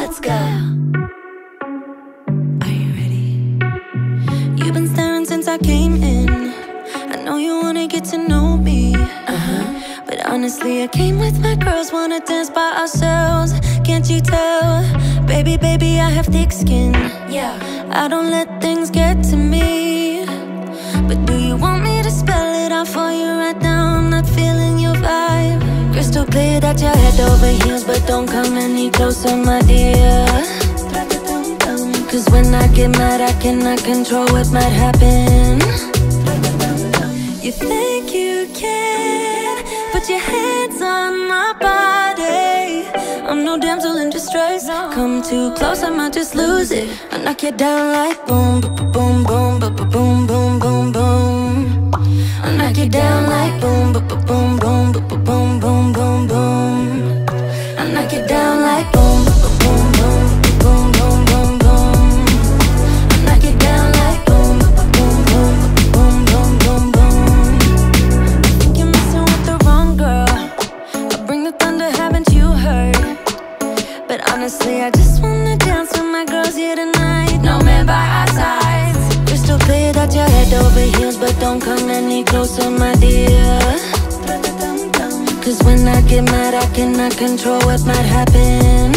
let's go. Are you ready? You've been staring since I came in. I know you wanna get to know me. But honestly, I came with my girls, wanna dance by ourselves. Can't you tell? Baby, baby, I have thick skin. Yeah, I don't let things get to me. But do you want me to spell it out for you right now? I'm not feeling your vibe. Crystal clear that you're head over heels, but don't come any closer, my dear. Cause when I get mad, I cannot control what might happen. You think you can put your hands on my body. I'm no damsel in distress. Come too close, I might just lose it. I knock you down like boom, boom, boom, boom, boom, boom, boom, boom. I knock you down like boom, boom, boom, boom, boom, boom, boom, boom, boom. I knock you down like boom, boom, boom, boom, boom, boom, boom. I knock you down like boom, boom, boom, boom, boom, boom, boom. I think you're messing with the wrong girl. I bring the thunder, haven't you heard? But honestly, I just wanna dance with my girls here tonight. No man by our sides. Crystal clear that you're head over heels, but don't come any closer, my dear. Cause when I get mad, I cannot control what might happen.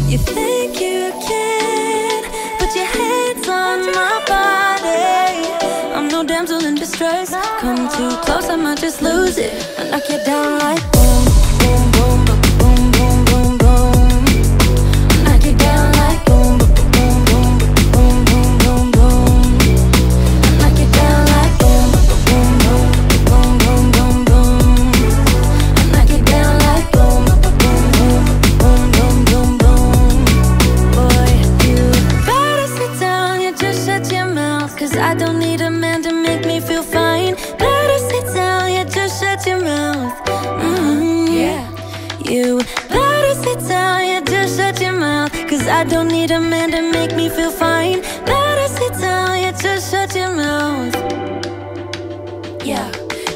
You think you can put your hands on my body. I'm no damsel in distress. Come too close, I might just lose it. I knock you down like boom, boom, boom, boom, boom, boom, boom. I knock you down like boom, boom, boom, boom, boom, boom, boom. I knock you down like boom, boom, boom, boom, boom, boom, boom. I knock you down like boom, boom, boom, boom, boom, boom, boom. Boy, you better sit down, you just shut your mouth. Cause I don't need a man to make me feel fine. Better sit down, you just shut your mouth. Yeah. You better sit down, you just shut your mouth. Cause I don't need a man to make me feel fine. Better sit down, you just shut your mouth. Yeah.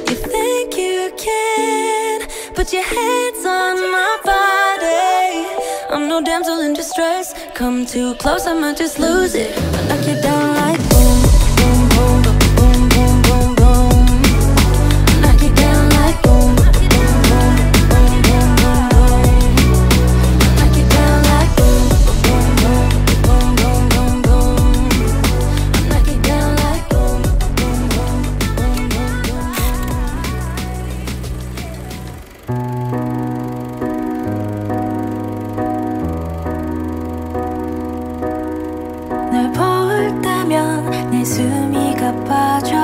You think you can put your hands on my body. I'm no damsel in distress. Come too close, I might just lose it. I knock you down like boom, boom, boom, boom, boom, boom, boom. I knock you down like boom, boom, boom, boom, boom, boom, boom. I knock you down like boom, boom, boom, boom, boom, boom, boom. I knock you down like boom, boom, boom, boom, boom, boom. 널 볼 때면 내 숨이 가빠져.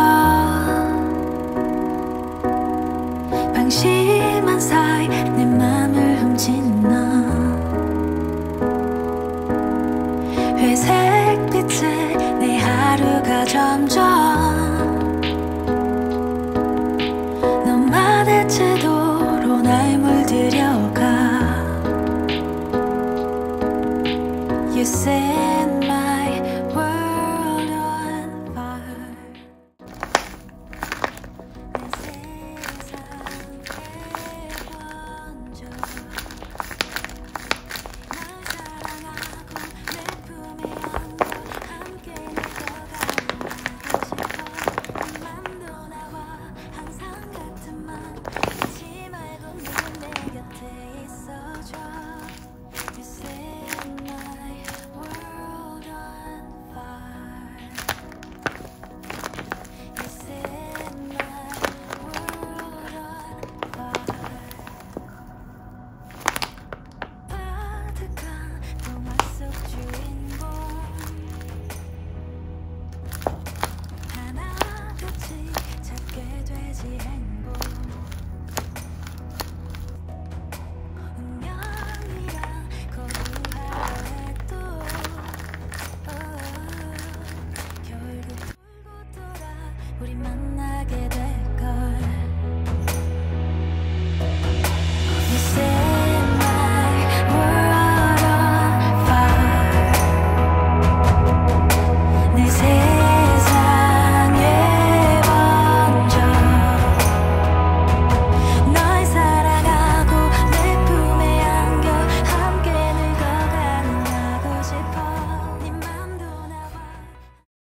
방심한 사이 내 맘을 훔친 너. 회색 빛에 내 하루가 점점